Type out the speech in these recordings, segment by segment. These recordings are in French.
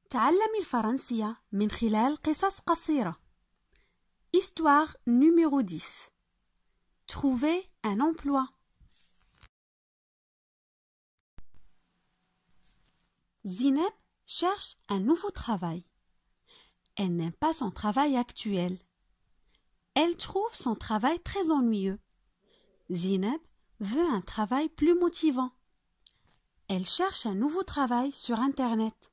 تعلمي الفرنسية من خلال قصص قصيرة. Histoire numéro 10. Trouver un emploi. Zineb cherche un nouveau travail. Elle n'aime pas son travail actuel. Elle trouve son travail très ennuyeux. Zineb veut un travail plus motivant. Elle cherche un nouveau travail sur Internet.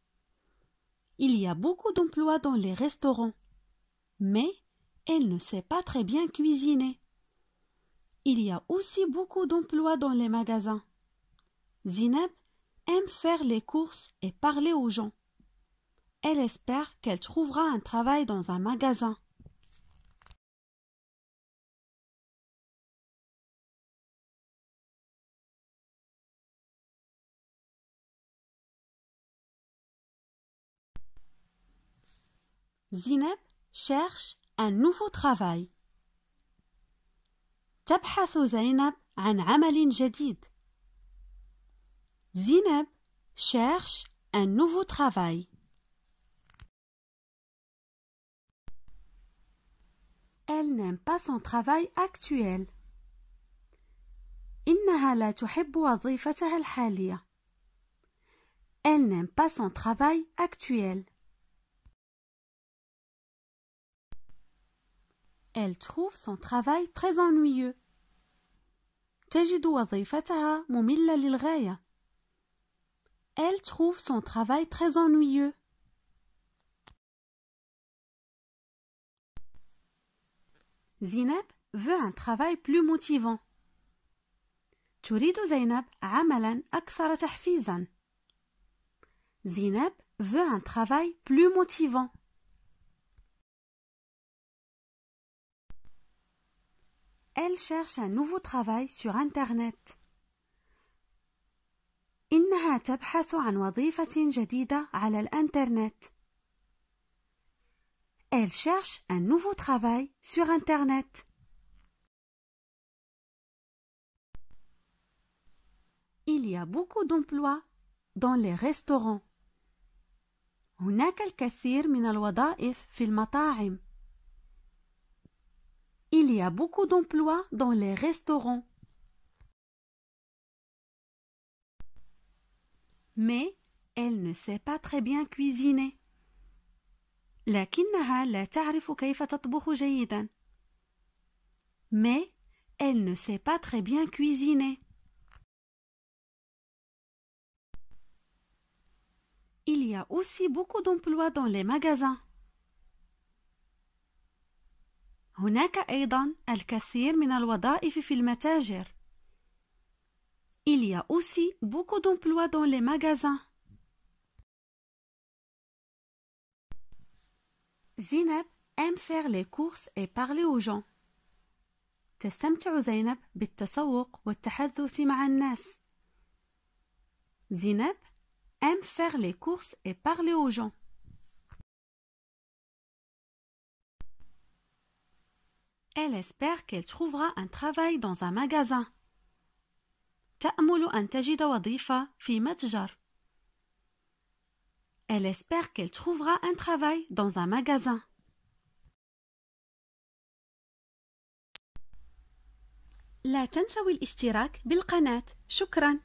Il y a beaucoup d'emplois dans les restaurants, mais elle ne sait pas très bien cuisiner. Il y a aussi beaucoup d'emplois dans les magasins. Zineb aime faire les courses et parler aux gens. Elle espère qu'elle trouvera un travail dans un magasin. Zineb cherche un nouveau travail. تبحث زينب عن عمل جديد. Zineb cherche un nouveau travail. Elle n'aime pas son travail actuel. إنها لا تحب وظيفتها الحالية. Elle n'aime pas son travail actuel. Elle trouve son travail très ennuyeux. تجد وظيفتها مملة للغاية. Elle trouve son travail très ennuyeux. Zineb veut un travail plus motivant. تريد زينب عملا أكثر تحفيزا. Zineb veut un travail plus motivant. Elle cherche un nouveau travail sur Internet. إنها تبحث عن وظيفة جديدة على الإنترنت. Elle cherche un nouveau travail sur Internet. Il y a beaucoup d'emplois dans les restaurants. هناك الكثير من الوظائف في المطاعم. Il y a beaucoup d'emplois dans les restaurants. Mais elle ne sait pas très bien cuisiner. لكنها لا تعرف كيف تطبخ جيدا. Mais elle ne sait pas très bien cuisiner. Il y a aussi beaucoup d'emplois dans les magasins. هناك أيضا الكثير من الوظائف في المتاجر. Il y a aussi beaucoup d'emplois dans les magasins. Zineb aime faire les courses et parler aux gens. تستمتع زينب بالتسوق والتحدث مع الناس. Zineb aime faire les courses et parler aux gens. Elle espère qu'elle trouvera un travail dans un magasin. تأمل أن تجد وظيفة في متجر. Elle espère qu'elle trouvera un travail dans un magasin. لا تنسوا الاشتراك بالقناة. شكراً.